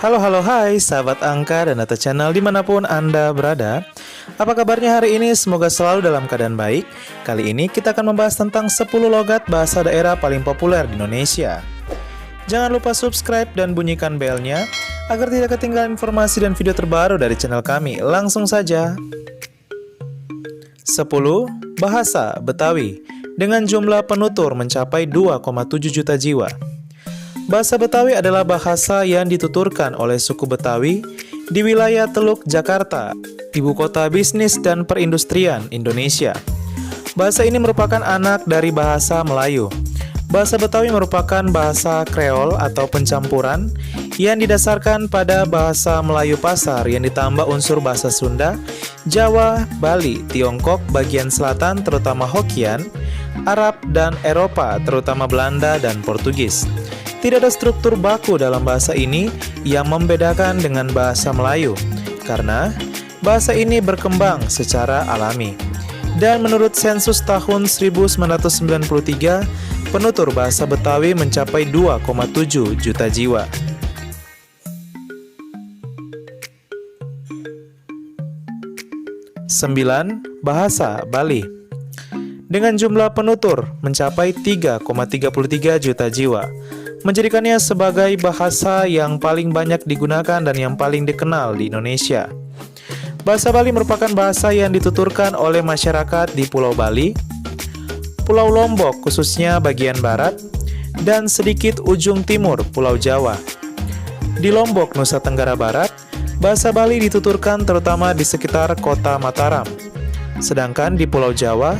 Halo, halo, hai sahabat angka dan data channel dimanapun Anda berada. Apa kabarnya hari ini? Semoga selalu dalam keadaan baik. Kali ini kita akan membahas tentang 10 logat bahasa daerah paling populer di Indonesia. Jangan lupa subscribe dan bunyikan belnya agar tidak ketinggalan informasi dan video terbaru dari channel kami. Langsung saja. 10. Bahasa Betawi dengan jumlah penutur mencapai 2,7 juta jiwa. Bahasa Betawi adalah bahasa yang dituturkan oleh suku Betawi di wilayah Teluk Jakarta, ibu kota bisnis dan perindustrian Indonesia. Bahasa ini merupakan anak dari bahasa Melayu. Bahasa Betawi merupakan bahasa Kreol atau pencampuran yang didasarkan pada bahasa Melayu pasar yang ditambah unsur bahasa Sunda, Jawa, Bali, Tiongkok bagian selatan terutama Hokkien, Arab, dan Eropa terutama Belanda dan Portugis. Tidak ada struktur baku dalam bahasa ini yang membedakan dengan bahasa Melayu, karena bahasa ini berkembang secara alami. Dan menurut sensus tahun 1993, penutur bahasa Betawi mencapai 2,7 juta jiwa. Sembilan, bahasa Bali dengan jumlah penutur mencapai 3,33 juta jiwa, menjadikannya sebagai bahasa yang paling banyak digunakan dan yang paling dikenal di Indonesia. Bahasa Bali merupakan bahasa yang dituturkan oleh masyarakat di Pulau Bali, Pulau Lombok khususnya bagian barat, dan sedikit ujung timur Pulau Jawa. Di Lombok, Nusa Tenggara Barat, bahasa Bali dituturkan terutama di sekitar kota Mataram. Sedangkan di Pulau Jawa,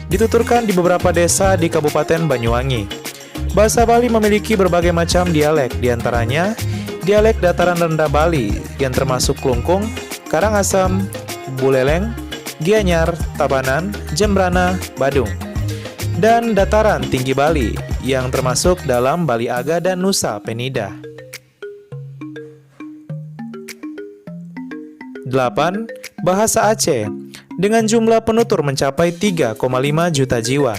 dituturkan di beberapa desa di Kabupaten Banyuwangi. Bahasa Bali memiliki berbagai macam dialek, diantaranya dialek dataran rendah Bali yang termasuk Klungkung, Karangasem, Buleleng, Gianyar, Tabanan, Jembrana, Badung, dan dataran tinggi Bali yang termasuk dalam Bali Aga dan Nusa Penida. 8. Bahasa Aceh dengan jumlah penutur mencapai 3,5 juta jiwa.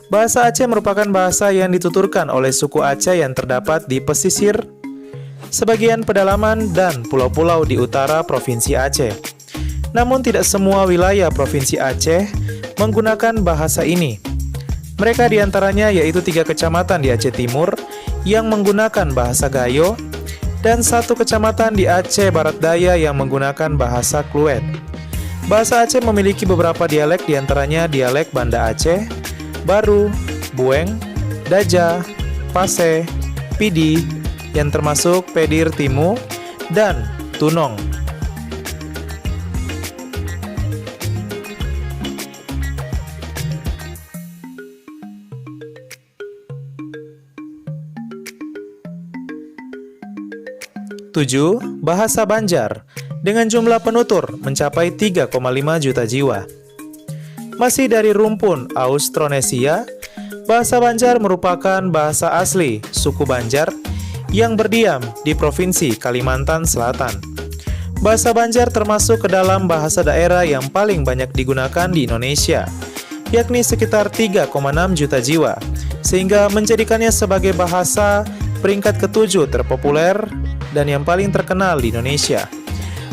Bahasa Aceh merupakan bahasa yang dituturkan oleh suku Aceh yang terdapat di pesisir, sebagian pedalaman, dan pulau-pulau di utara Provinsi Aceh. Namun tidak semua wilayah Provinsi Aceh menggunakan bahasa ini. Mereka diantaranya yaitu 3 kecamatan di Aceh Timur yang menggunakan bahasa Gayo, dan 1 kecamatan di Aceh Barat Daya yang menggunakan bahasa Kluet. Bahasa Aceh memiliki beberapa dialek, diantaranya dialek Banda Aceh, Baru, Bueng, Daja, Pase, Pidi, yang termasuk Pedir Timu, dan Tunong. Tujuh, bahasa Banjar dengan jumlah penutur mencapai 3,5 juta jiwa. Masih dari rumpun Austronesia, bahasa Banjar merupakan bahasa asli suku Banjar yang berdiam di Provinsi Kalimantan Selatan. Bahasa Banjar termasuk ke dalam bahasa daerah yang paling banyak digunakan di Indonesia, yakni sekitar 3,6 juta jiwa, sehingga menjadikannya sebagai bahasa peringkat ke-7 terpopuler dan yang paling terkenal di Indonesia.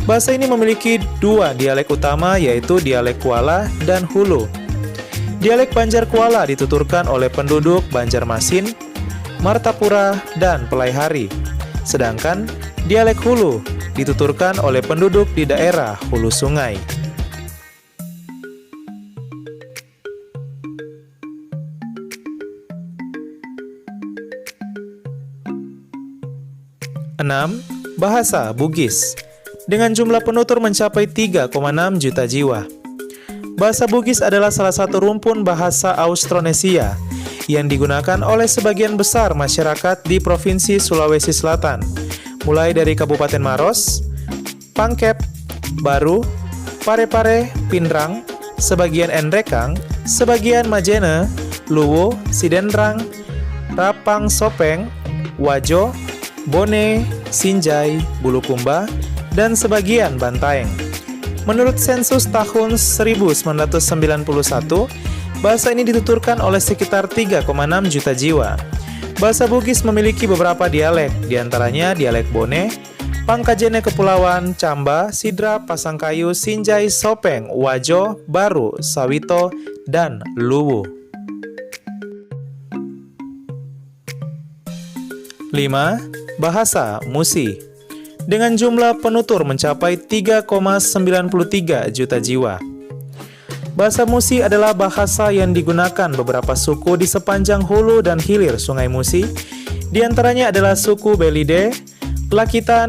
Bahasa ini memiliki 2 dialek utama, yaitu dialek Kuala dan Hulu. Dialek Banjar Kuala dituturkan oleh penduduk Banjarmasin, Martapura, dan Pelaihari. Sedangkan dialek Hulu dituturkan oleh penduduk di daerah hulu sungai. Enam, bahasa Bugis dengan jumlah penutur mencapai 3,6 juta jiwa. Bahasa Bugis adalah salah satu rumpun bahasa Austronesia yang digunakan oleh sebagian besar masyarakat di Provinsi Sulawesi Selatan, mulai dari Kabupaten Maros, Pangkep, Baru, Parepare, Pinrang, sebagian Enrekang, sebagian Majene, Luwu, Sidenrang, Rapang Sopeng, Wajo, Bone, Sinjai, Bulukumba, dan sebagian Bantaeng. Menurut sensus tahun 1991, bahasa ini dituturkan oleh sekitar 3,6 juta jiwa. Bahasa Bugis memiliki beberapa dialek, diantaranya dialek Bone, Pangkajene Kepulauan, Camba, Sidra, Pasangkayu, Sinjai, Sopeng, Wajo, Baru, Sawito, dan Luwu. 5. Bahasa Musi. Dengan jumlah penutur mencapai 3,93 juta jiwa. Bahasa Musi adalah bahasa yang digunakan beberapa suku di sepanjang hulu dan hilir Sungai Musi. Di antaranya adalah suku Belide, Lakitan,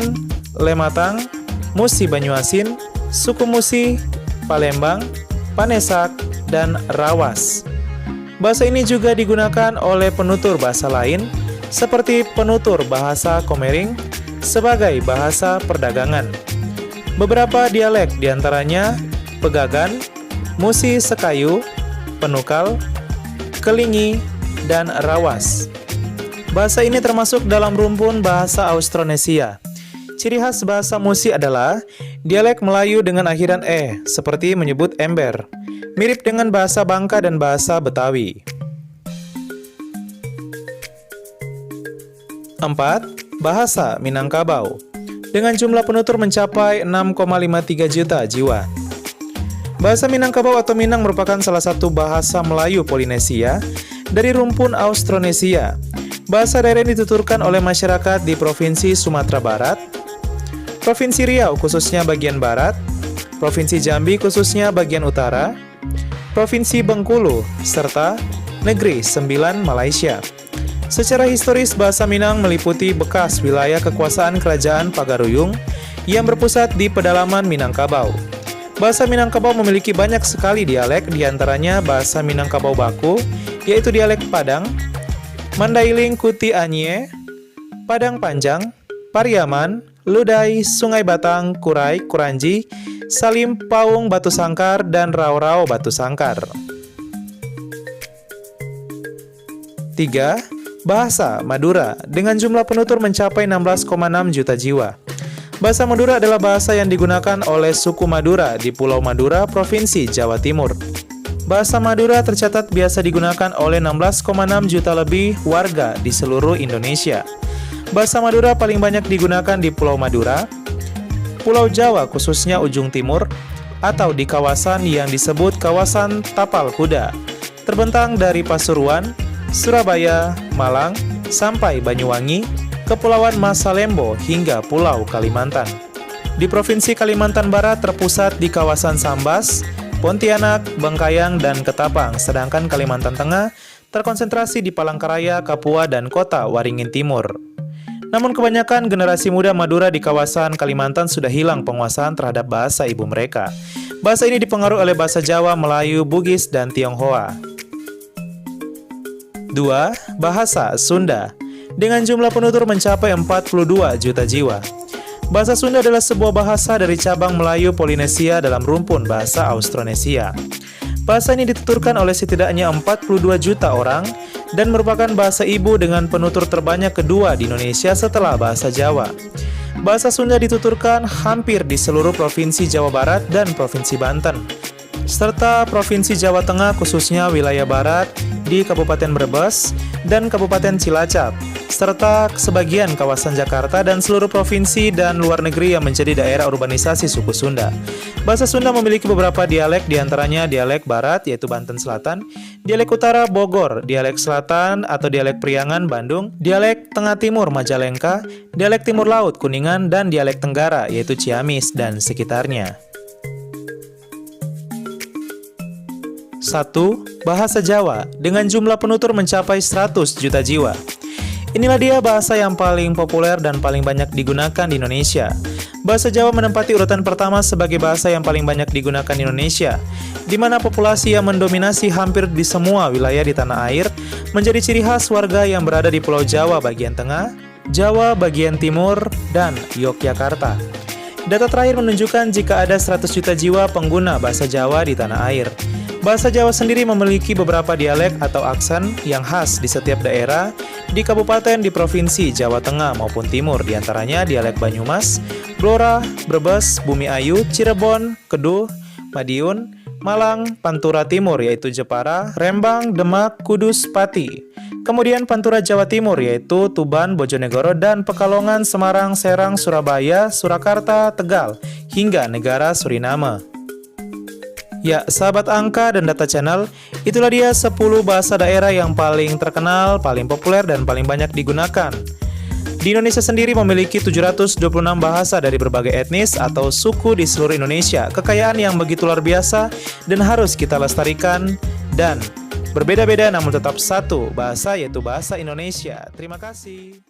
Lematang, Musi Banyuasin, suku Musi, Palembang, Panesak, dan Rawas. Bahasa ini juga digunakan oleh penutur bahasa lain, seperti penutur bahasa Komering, sebagai bahasa perdagangan. Beberapa dialek diantaranya Pegagan, Musi Sekayu, Penukal, Kelingi, dan Rawas. Bahasa ini termasuk dalam rumpun bahasa Austronesia. Ciri khas bahasa Musi adalah dialek Melayu dengan akhiran "e", seperti menyebut ember, mirip dengan bahasa Bangka dan bahasa Betawi. 4. Bahasa Minangkabau. Dengan jumlah penutur mencapai 6,53 juta jiwa. Bahasa Minangkabau atau Minang merupakan salah satu bahasa Melayu Polinesia dari rumpun Austronesia. Bahasa daerah ini dituturkan oleh masyarakat di Provinsi Sumatera Barat, Provinsi Riau khususnya bagian barat, Provinsi Jambi khususnya bagian utara, Provinsi Bengkulu, serta Negeri Sembilan Malaysia. Secara historis, bahasa Minang meliputi bekas wilayah kekuasaan Kerajaan Pagaruyung yang berpusat di pedalaman Minangkabau. Bahasa Minangkabau memiliki banyak sekali dialek, diantaranya bahasa Minangkabau Baku, yaitu dialek Padang, Mandailing Kuti Anye, Padang Panjang, Pariaman, Ludai, Sungai Batang, Kurai, Kuranji, Salim, Paung, Batu Sangkar, dan Rau-Rau Batu Sangkar. 3. Bahasa Madura. Dengan jumlah penutur mencapai 16,6 juta jiwa. Bahasa Madura adalah bahasa yang digunakan oleh suku Madura di Pulau Madura, Provinsi Jawa Timur. Bahasa Madura tercatat biasa digunakan oleh 16,6 juta lebih warga di seluruh Indonesia. Bahasa Madura paling banyak digunakan di Pulau Madura, Pulau Jawa khususnya ujung timur, atau di kawasan yang disebut kawasan Tapal Kuda, terbentang dari Pasuruan, Surabaya, Malang, sampai Banyuwangi, Kepulauan Masalembo hingga Pulau Kalimantan. Di Provinsi Kalimantan Barat terpusat di kawasan Sambas, Pontianak, Bengkayang, dan Ketapang, sedangkan Kalimantan Tengah terkonsentrasi di Palangkaraya, Kapua, dan kota Waringin Timur. Namun kebanyakan generasi muda Madura di kawasan Kalimantan sudah hilang penguasaan terhadap bahasa ibu mereka. Bahasa ini dipengaruhi oleh bahasa Jawa, Melayu, Bugis, dan Tionghoa. 2. Bahasa Sunda. Dengan jumlah penutur mencapai 42 juta jiwa. Bahasa Sunda adalah sebuah bahasa dari cabang Melayu Polinesia dalam rumpun bahasa Austronesia. Bahasa ini dituturkan oleh setidaknya 42 juta orang dan merupakan bahasa ibu dengan penutur terbanyak kedua di Indonesia setelah bahasa Jawa. Bahasa Sunda dituturkan hampir di seluruh Provinsi Jawa Barat dan Provinsi Banten, serta Provinsi Jawa Tengah khususnya wilayah Barat di Kabupaten Brebes dan Kabupaten Cilacap, serta sebagian kawasan Jakarta dan seluruh provinsi dan luar negeri yang menjadi daerah urbanisasi suku Sunda. Bahasa Sunda memiliki beberapa dialek, diantaranya dialek Barat yaitu Banten Selatan, dialek Utara Bogor, dialek Selatan atau dialek Priangan Bandung, dialek Tengah Timur Majalengka, dialek Timur Laut Kuningan, dan dialek Tenggara yaitu Ciamis dan sekitarnya. 1. Bahasa Jawa. Dengan jumlah penutur mencapai 100 juta jiwa. Inilah dia bahasa yang paling populer dan paling banyak digunakan di Indonesia. Bahasa Jawa menempati urutan pertama sebagai bahasa yang paling banyak digunakan di Indonesia, di mana populasi yang mendominasi hampir di semua wilayah di tanah air menjadi ciri khas warga yang berada di Pulau Jawa bagian tengah, Jawa bagian timur, dan Yogyakarta. Data terakhir menunjukkan jika ada 100 juta jiwa pengguna bahasa Jawa di tanah air. Bahasa Jawa sendiri memiliki beberapa dialek atau aksen yang khas di setiap daerah di kabupaten di Provinsi Jawa Tengah maupun Timur, diantaranya dialek Banyumas, Blora, Brebes, Bumi Ayu, Cirebon, Keduh, Madiun, Malang, Pantura Timur yaitu Jepara, Rembang, Demak, Kudus, Pati, Kemudian Pantura Jawa Timur yaitu Tuban, Bojonegoro, dan Pekalongan, Semarang, Serang, Surabaya, Surakarta, Tegal, hingga negara Suriname. Ya, sahabat angka dan data channel, itulah dia 10 bahasa daerah yang paling terkenal, paling populer, dan paling banyak digunakan. Di Indonesia sendiri memiliki 726 bahasa dari berbagai etnis atau suku di seluruh Indonesia. Kekayaan yang begitu luar biasa dan harus kita lestarikan, dan berbeda-beda namun tetap satu bahasa, yaitu bahasa Indonesia. Terima kasih.